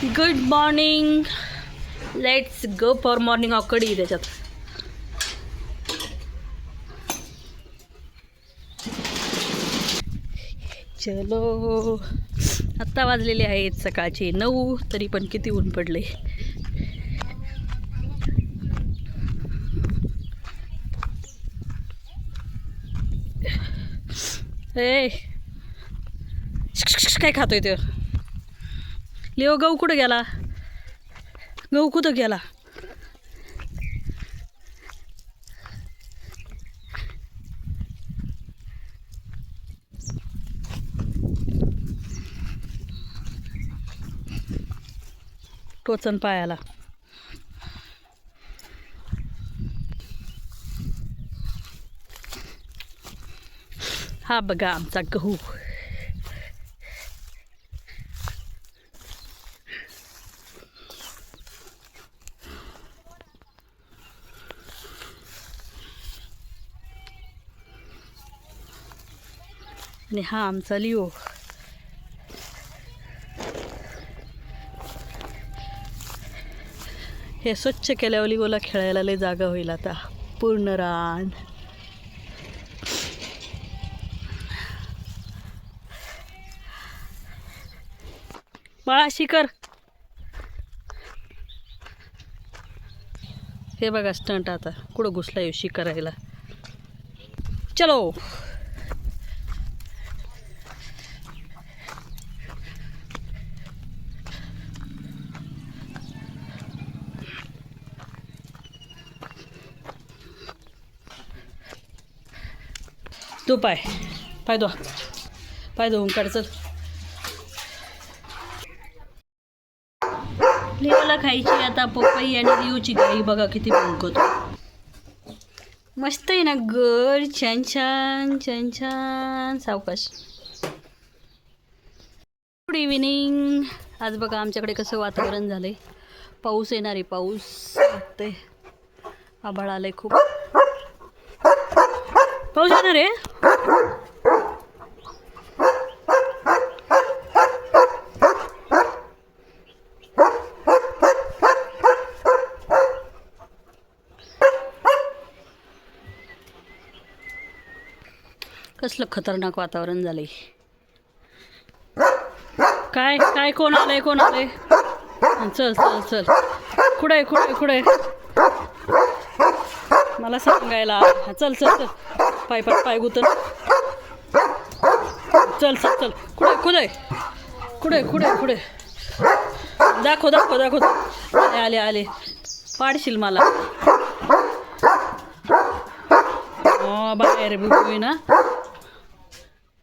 Good morning. Let's go for morning of kadhi त्याच्यात. चलो, आत्ता वाजलेले आहेत सकाळचे 9, तरी पण किती ऊन पडले. ए काय खातोय तो? लिओ, गहू कुठं गेला? गहू कुठं गेला? टोचन पायाला. हा बघा आमचा गहू. आणि हा आमचा लिओ. हे स्वच्छ केल्यावर लिओला खेळायला लय जागा होईल आता. पूर्ण रान. बाळा शिकर. हे बघा स्टंट आता कुठं घुसला येऊ शिकरायला. चलो. तू पाय धुवून काढ. चल. लिओला खायची आता पपई आणि लिओची गाई बघा किती भुंकतो. मस्त आहे ना गड. छान छान छान छान. सावकाश. Good evening. आज बघा आमच्याकडे कसं वातावरण झालंय. पाऊस येणार आहे. पाऊस वाटतंय. आभाळ आलंय खूप. पाऊस येणार आहे. कसलं खतरनाक वातावरण झालंय. काय काय कोण आलंय? चल चल चल. कुठे मला सांगायला. चल चल चल. पाय गुतन. चल चल चल. कुठे दाखव. आले पाडशील मला. बाहेर बुबू ना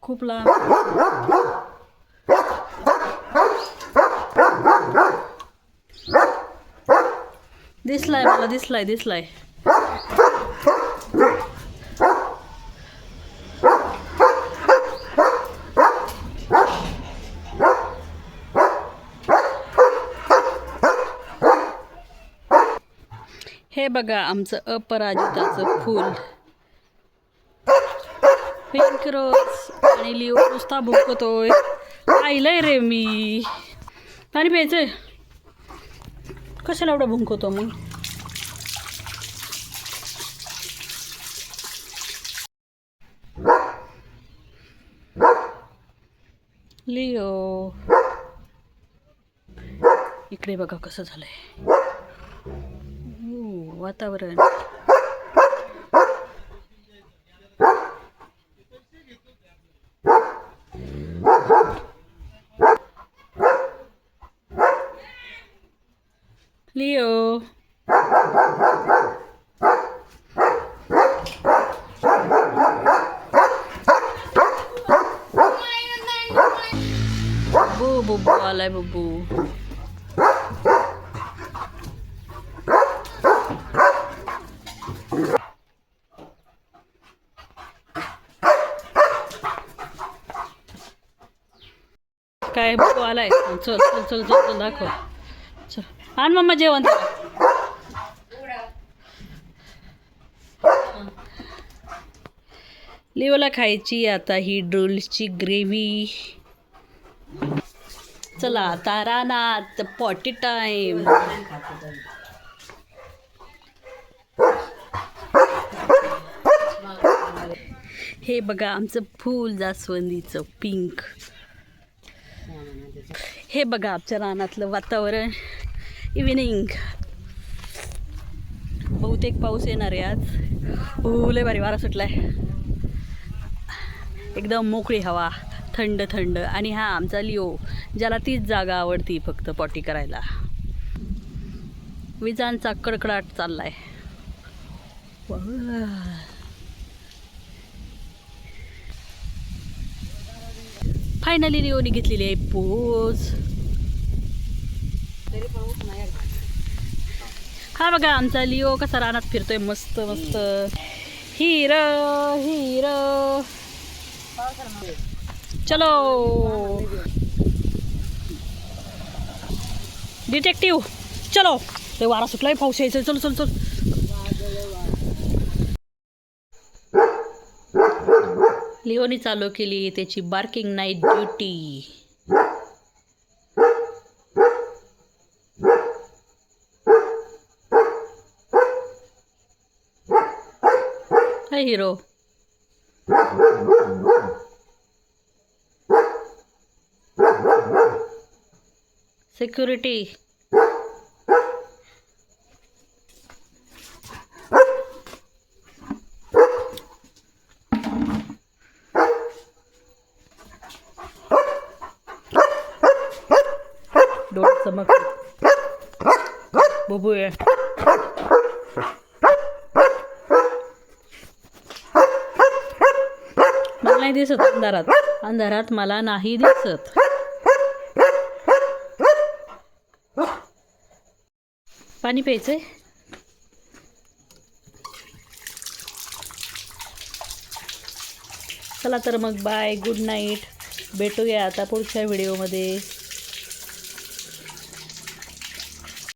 खूप लांब. दिसलाय मला. दिसलाय. हे बघा आमचं अपराजिताचं फूल. Pink rose. आणि लिओ नुसता भुंकतोय. पाहिलंय रे मी. पाणी प्यायचंय. कशाला एवढा भुंकतो मग? लिओ इकडे बघा कसं झालंय वातावरण. लिओ बुबू आलाय. बुबू काय? बुबू आलाय. चल चल चल चल दाखव. चल आण मम्मा जेवण. लिओला खायची आता ही ड्रोलची ग्रेव्ही. चला आता रानात पॉटी टाइम. हे बघा आमचं फूल जास्वंदीचं पिंक. हे बघा आमच्या रानातलं वातावरण. इव्हिनिंग. बहुतेक पाऊस येणार आहे आज. लय भारी वारा सुटलाय. एकदम मोकळी हवा, थंड थंड. आणि हा आमचा लिओ, ज्याला तीच जागा आवडती फक्त पॉटी करायला. विजांचा कडकडाट चाललाय. फायनली लिओनी घेतलेली आहे पोज. हा बघा आमचा लिओ कसा रानात फिरतोय मस्त मस्त. हिरो हिरो चलो डिटेक्टिव्ह चलो. ते वारा सुटलाय, पाऊस यायचं. चल चल चल. लिओनी चालू केली त्याची बार्किंग नाईट ड्युटी. हाय हिरो. सिक्युरिटी. डोळे चमक बबू आहे. मला नाही दिसत अंधारात. अंधारात मला नाही दिसत. पाणी प्यायचंय. चला तर मग बाय, गुड नाईट. भेटूया आता पुढच्या व्हिडिओमध्ये.